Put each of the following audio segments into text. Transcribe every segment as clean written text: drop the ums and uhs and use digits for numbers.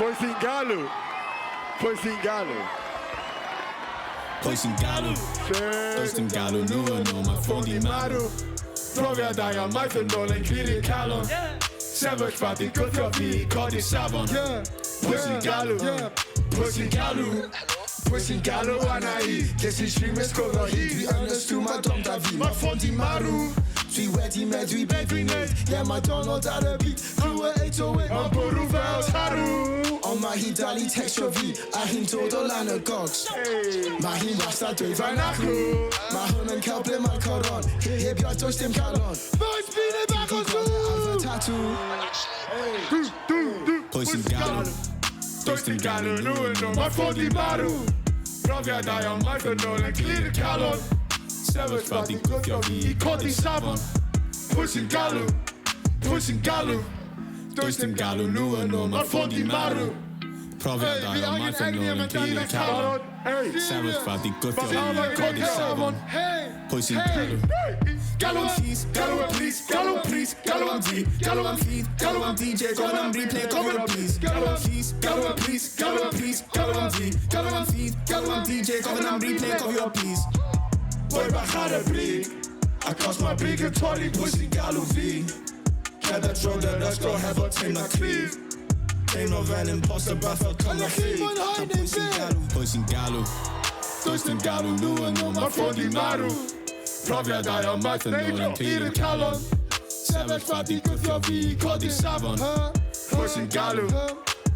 Pwy Sy'n Galw? Pwy Sy'n Galw? Pwy Sy'n Galw? Does dim galw nhw yn ôl, mae ffôn di marw. Profiadau am maith yn ôl yn clirio calon. Sefyllfa di gwthio fi, codi safon. Pwy Sy'n Galw? Pwy Sy'n Galw? Pwy Sy'n Galw anna I? Ges I streamers gwrdd o hi. Dwi yn ystw mae dom da fi, mae ffôn di marw. Dwi wedi medru be dwi'n neud. Yeah, mae Donald ar y beat. Rhyw 808, mae'n bwrw fel tarw. Ond mae hi dal I textio fi, a hi'n dod o lan y gogs. Mae hi'n wastad dweud fain acw. Mae hwn yn cael ble mae'r coron. Heb iaith does dim calon. Maes B neu bach o sŵn. Tattoo. Pwy Sy'n Galw? Does dim galw nhw yn ôl, mae'r ffôn di marw. Profiadau am maith yn ôl yn clirio calon. Sefyllfa di gwthio fi, I codi safon. Pwy Sy'n Galw? Pwy Sy'n Galw? Does dim galw nhw yn ôl, mae'r ffôn di marw. Profiadau am maith yn ôl yn clirio calon. Sefyllfa di gwthio fi, I codi safon. Pwy Sy'n Galw? Galw am llys, galw am plis, galw am pris, galw am di, galw am ffydd, galw am DJ, gofyn am replay, gofyn am please. Galw am llys, galw am plis, galw am pris, galw am di, galw am ffydd, galw am DJ, gofyn am replay, gofyn am please. Boi bach ar y brig, acos mae brig yn torri, pwy sy'n galw fi? Cerdded drod yr ysgol hefo teimlo cryf. Teimlo fe'n imposter bach fel cymra chi. Pwy sy'n galw? Pwy sy'n galw? Does dim galw nhw yn ôl, mae'r ffôn di marw. Profiadau am maith yn ôl yn clirio calon. Sefyllfa di gwthio fi, codi safon. Pwy sy'n galw?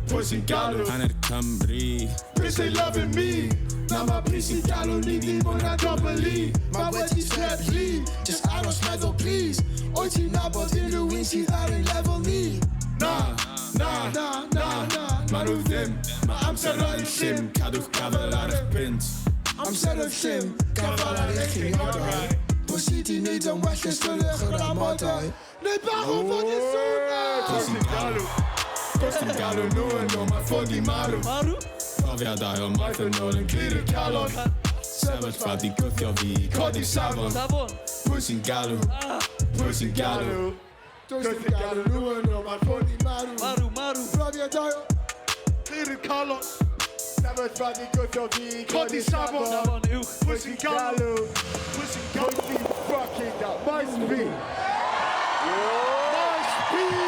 Pwy sy'n galw? Hanner Cymru. Bitch they loving me. Na mae Pwy Sy'n Galw ni ddim mwy na double E. Mae wedi sledlu, just aros meddwl please. Oed ti'n nabod unrhyw un sydd ar ein lefel ni? Na, na, na, na, na. Ma' nhw ddim, mae amser yn llym. Cadwch gafel ar eich pint. Amser yn llym, gafel ar eich unodau. Pwy sydd i wneud yn well ystyriwch yr amodau. Neu bach o fod yn swnau. Pwy Sy'n Galw? Does dim galw nhw yn ôl, mae'r ffôn di marw. Profiadau o maith yn ôl yn clirio calon. Sefyllfa di gwthio fi, codi safon. Pwy Sy'n Galw? Pwy Sy'n Galw? Does dim galw nhw yn ôl, mae'r ffôn di marw. Profiadau o clirio calon. Sefyllfa di gwthio fi, codi safon. Pwy Sy'n Galw? Pwy Sy'n Galw? Fucking Maes B. Maes B.